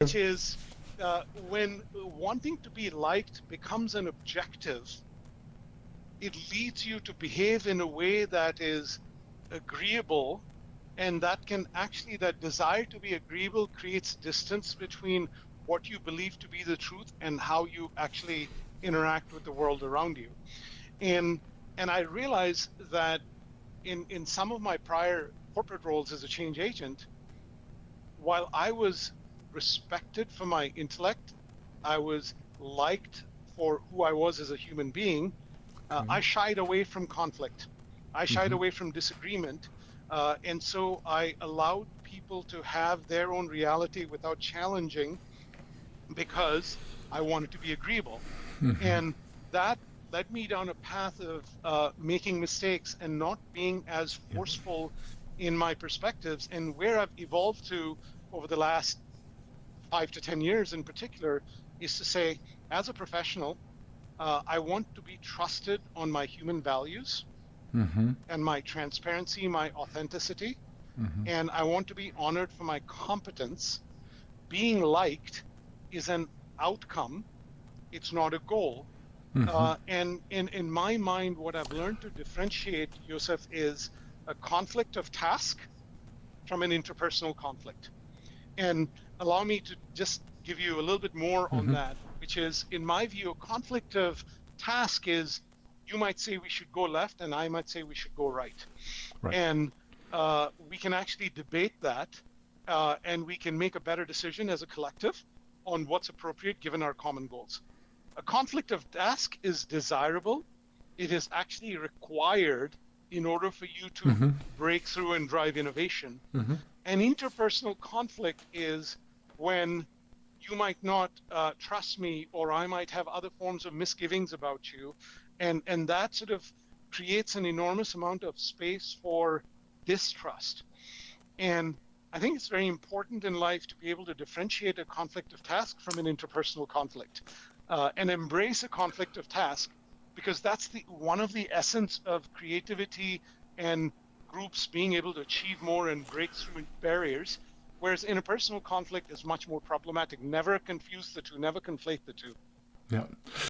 which is when wanting to be liked becomes an objective, it leads you to behave in a way that is agreeable, and that desire to be agreeable creates distance between what you believe to be the truth and how you actually interact with the world around you. And I realize that in some of my prior corporate roles as a change agent, while I was respected for my intellect, I was liked for who I was as a human being, I shied away from conflict. I shied away from disagreement. And so I allowed people to have their own reality without challenging because I wanted to be agreeable. And that led me down a path of making mistakes and not being as forceful in my perspectives. And where I've evolved to over the last 5 to 10 years in particular is to say, as a professional, I want to be trusted on my human values and my transparency, my authenticity, and I want to be honored for my competence. Being liked is an outcome, it's not a goal. And in my mind, what I've learned to differentiate, Joseph, is a conflict of task from an interpersonal conflict. And allow me to just give you a little bit more on that, which is, in my view, a conflict of task is you might say we should go left and I might say we should go right. And we can actually debate that and we can make a better decision as a collective on what's appropriate given our common goals. A conflict of task is desirable. It is actually required in order for you to break through and drive innovation. An interpersonal conflict is when you might not trust me, or I might have other forms of misgivings about you. And that sort of creates an enormous amount of space for distrust. And I think it's very important in life to be able to differentiate a conflict of task from an interpersonal conflict and embrace a conflict of task, because that's one of the essence of creativity and groups being able to achieve more and break through barriers, whereas interpersonal conflict is much more problematic. Never confuse the two, never conflate the two. Yeah.